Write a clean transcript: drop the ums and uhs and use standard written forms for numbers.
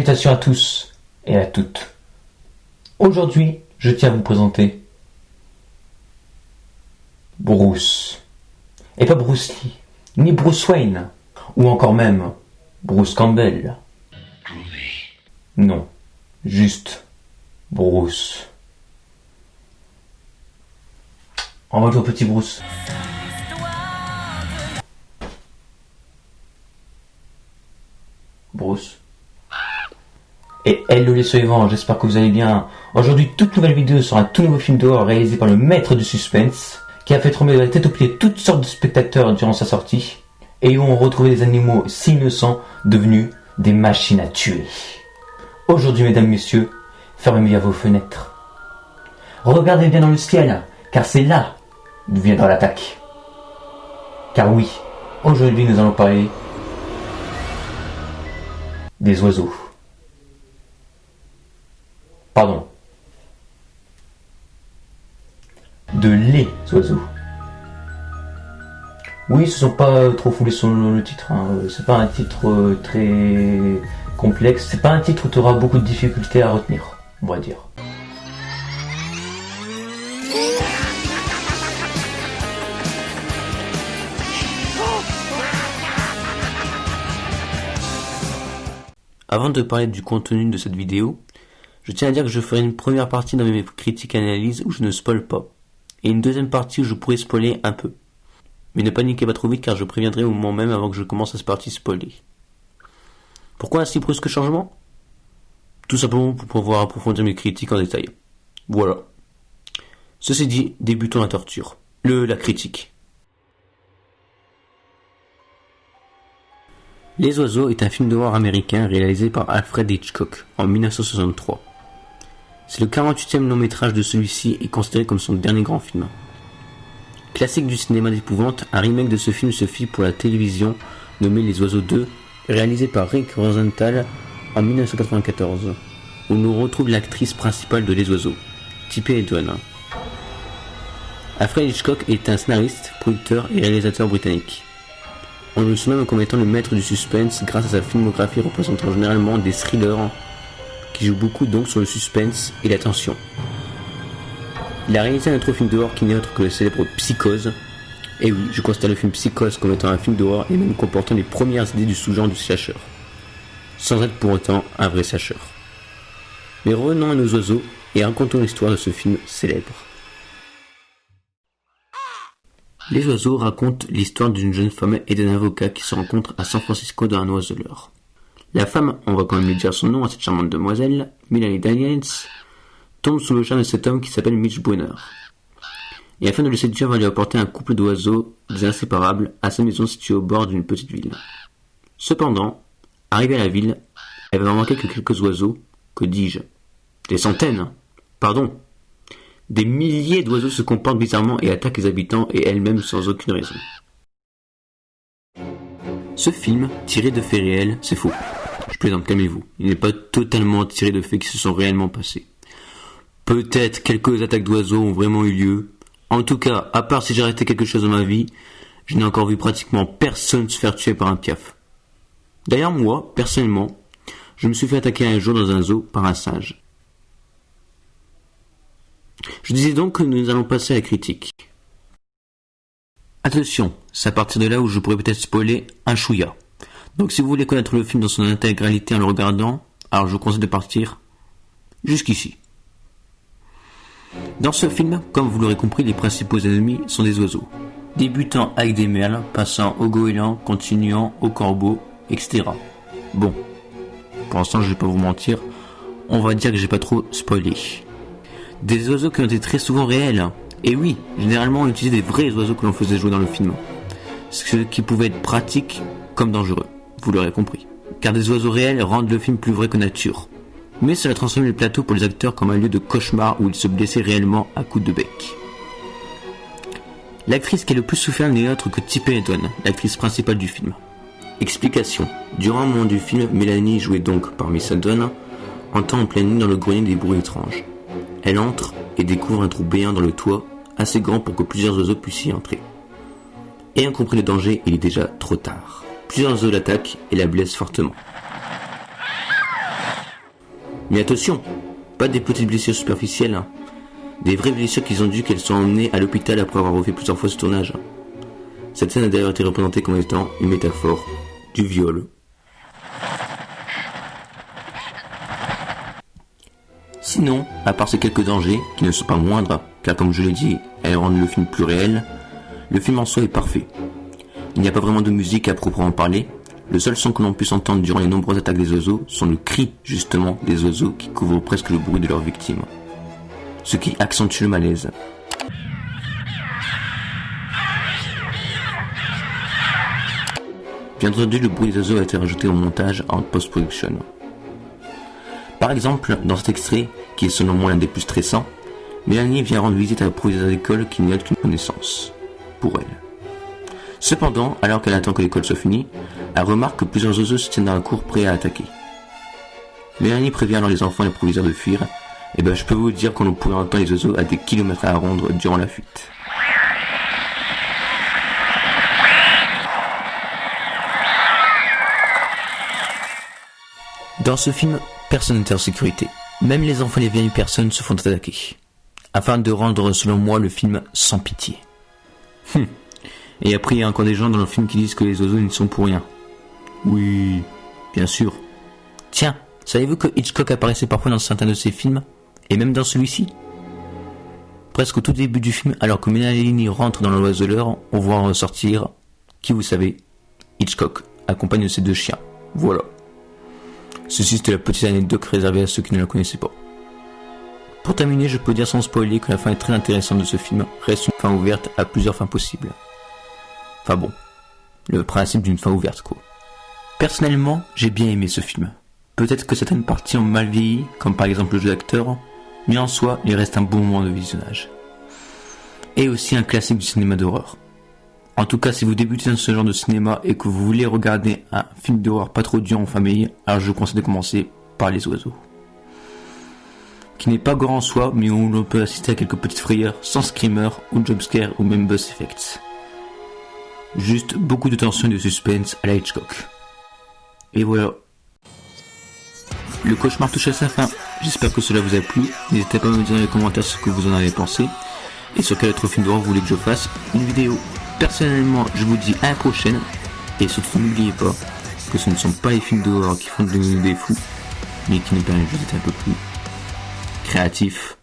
Salutations à tous et à toutes. Aujourd'hui, je tiens à vous présenter Bruce. Et pas Bruce Lee, ni Bruce Wayne, ou encore même Bruce Campbell. Non, juste Bruce. Envoie-toi petit Bruce. Bruce. Et hello les survivants, j'espère que vous allez bien. Aujourd'hui, toute nouvelle vidéo sur un tout nouveau film d'horreur réalisé par le maître du suspense, qui a fait trembler de la tête aux pieds toutes sortes de spectateurs durant sa sortie, et où on retrouve des animaux si innocents devenus des machines à tuer. Aujourd'hui, mesdames, messieurs, fermez bien vos fenêtres. Regardez bien dans le ciel, car c'est là d'où viendra l'attaque. Car oui, aujourd'hui nous allons parler des oiseaux. Pardon. De les oiseaux. Oui, ce sont pas trop foulés sur le titre. C'est pas un titre très complexe. C'est pas un titre où tu auras beaucoup de difficultés à retenir, on va dire. Avant de parler du contenu de cette vidéo, je tiens à dire que je ferai une première partie dans mes critiques et analyses où je ne spoil pas, et une deuxième partie où je pourrai spoiler un peu. Mais ne paniquez pas trop vite car je préviendrai au moment même avant que je commence cette partie spoiler. Pourquoi un si brusque changement ? Tout simplement pour pouvoir approfondir mes critiques en détail. Voilà. Ceci dit, débutons la torture. La critique. Les oiseaux est un film d'horreur américain réalisé par Alfred Hitchcock en 1963. C'est le 48e long métrage de celui-ci et considéré comme son dernier grand film. Classique du cinéma d'épouvante, un remake de ce film se fit pour la télévision nommé Les Oiseaux 2, réalisé par Rick Rosenthal en 1994, où l'on retrouve l'actrice principale de Les Oiseaux, Tippi Hedren. Alfred Hitchcock est un scénariste, producteur et réalisateur britannique. On le surnomme comme étant le maître du suspense grâce à sa filmographie représentant généralement des thrillers qui jouent beaucoup donc sur le suspense et la tension. Il a réalisé un autre film d'horreur qui n'est autre que le célèbre Psychose. Et oui, je considère le film Psychose comme étant un film d'horreur et même comportant les premières idées du sous-genre du slasher, sans être pour autant un vrai slasher. Mais revenons à nos oiseaux et racontons l'histoire de ce film célèbre. Les oiseaux racontent l'histoire d'une jeune femme et d'un avocat qui se rencontrent à San Francisco dans un oiseleur. La femme, on va quand même lui dire son nom à cette charmante demoiselle, Melanie Daniels, tombe sous le charme de cet homme qui s'appelle Mitch Brunner. Et afin de le séduire, va lui apporter un couple d'oiseaux, des inséparables, à sa maison située au bord d'une petite ville. Cependant, arrivée à la ville, elle va remarquer que quelques oiseaux, que dis-je, des centaines, pardon, des milliers d'oiseaux se comportent bizarrement et attaquent les habitants et elles-mêmes sans aucune raison. Ce film, tiré de faits réels, c'est faux. Je plaisante, calmez-vous. Il n'est pas totalement tiré de faits qui se sont réellement passés. Peut-être quelques attaques d'oiseaux ont vraiment eu lieu. En tout cas, à part si j'ai arrêté quelque chose dans ma vie, je n'ai encore vu pratiquement personne se faire tuer par un piaf. D'ailleurs moi, personnellement, je me suis fait attaquer un jour dans un zoo par un singe. Je disais donc que nous allons passer à la critique. Attention, c'est à partir de là où je pourrais peut-être spoiler un chouïa. Donc si vous voulez connaître le film dans son intégralité en le regardant, alors je vous conseille de partir jusqu'ici. Dans ce film, comme vous l'aurez compris, les principaux ennemis sont des oiseaux. Débutant avec des merles, passant au goéland, continuant au corbeau, etc. Bon, pour l'instant je vais pas vous mentir, on va dire que j'ai pas trop spoilé. Des oiseaux qui ont été très souvent réels. Et oui, généralement on utilisait des vrais oiseaux que l'on faisait jouer dans le film. Ce qui pouvait être pratique comme dangereux, vous l'aurez compris. Car des oiseaux réels rendent le film plus vrai que nature. Mais cela transformait le plateau pour les acteurs comme un lieu de cauchemar où ils se blessaient réellement à coups de bec. L'actrice qui a le plus souffert n'est autre que Tippi Hedren, l'actrice principale du film. Explication. Durant un moment du film, Melanie, jouée donc par Miss Hedren, entend en pleine nuit dans le grenier des bruits étranges. Elle entre et découvre un trou béant dans le toit, assez grand pour que plusieurs oiseaux puissent y entrer. Ayant compris le danger, il est déjà trop tard. Plusieurs oiseaux l'attaquent et la blessent fortement. Mais attention, pas des petites blessures superficielles, hein. Des vraies blessures qu'elles sont emmenées à l'hôpital après avoir refait plusieurs fois ce tournage. Cette scène a d'ailleurs été représentée comme étant une métaphore du viol. Sinon, à part ces quelques dangers, qui ne sont pas moindres, car comme je l'ai dit, elles rendent le film plus réel, le film en soi est parfait. Il n'y a pas vraiment de musique à proprement parler. Le seul son que l'on puisse entendre durant les nombreuses attaques des oiseaux sont le cri, justement, des oiseaux qui couvrent presque le bruit de leurs victimes. Ce qui accentue le malaise. Bien entendu, le bruit des oiseaux a été rajouté au montage en post-production. Par exemple, dans cet extrait, qui est selon moi l'un des plus stressants, Mélanie vient rendre visite à la proviseur d'école qui n'a aucune connaissance pour elle. Cependant, alors qu'elle attend que l'école soit finie, elle remarque que plusieurs oiseaux se tiennent dans la cour prêts à attaquer. Mélanie prévient alors les enfants et le proviseur de fuir, et je peux vous dire qu'on pourrait entendre les oiseaux à des kilomètres à la ronde durant la fuite. Dans ce film, personne n'est en sécurité. Même les enfants et les vieilles personnes se font attaquer. Afin de rendre, selon moi, le film sans pitié. Et après, il y a encore des gens dans le film qui disent que les oiseaux n'y sont pour rien. Oui, bien sûr. Tiens, savez-vous que Hitchcock apparaissait parfois dans certains de ses films, et même dans celui-ci? Presque au tout début du film, alors que Mélanie rentre dans l'oiseleur, on voit en ressortir, qui vous savez, Hitchcock, accompagné de ses 2 chiens. Voilà. Ceci c'était la petite anecdote réservée à ceux qui ne la connaissaient pas. Pour terminer, je peux dire sans spoiler que la fin est très intéressante de ce film, reste une fin ouverte à plusieurs fins possibles. Enfin bon, le principe d'une fin ouverte quoi. Personnellement, j'ai bien aimé ce film. Peut-être que certaines parties ont mal vieilli, comme par exemple le jeu d'acteur, mais en soi, il reste un bon moment de visionnage. Et aussi un classique du cinéma d'horreur. En tout cas, si vous débutez dans ce genre de cinéma et que vous voulez regarder un film d'horreur pas trop dur en famille, alors je vous conseille de commencer par Les Oiseaux. Qui n'est pas grand en soi, mais où l'on peut assister à quelques petites frayeurs sans screamer ou jumpscare ou même buzz effects. Juste beaucoup de tension et de suspense à la Hitchcock. Et voilà. Le cauchemar touche à sa fin. J'espère que cela vous a plu. N'hésitez pas à me dire dans les commentaires ce que vous en avez pensé. Et sur quel autre film d'horreur vous voulez que je fasse une vidéo. Personnellement, je vous dis à la prochaine. Et surtout, n'oubliez pas que ce ne sont pas les films d'horreur qui font de nous des fous, mais qui nous permettent juste d'être un peu plus créatifs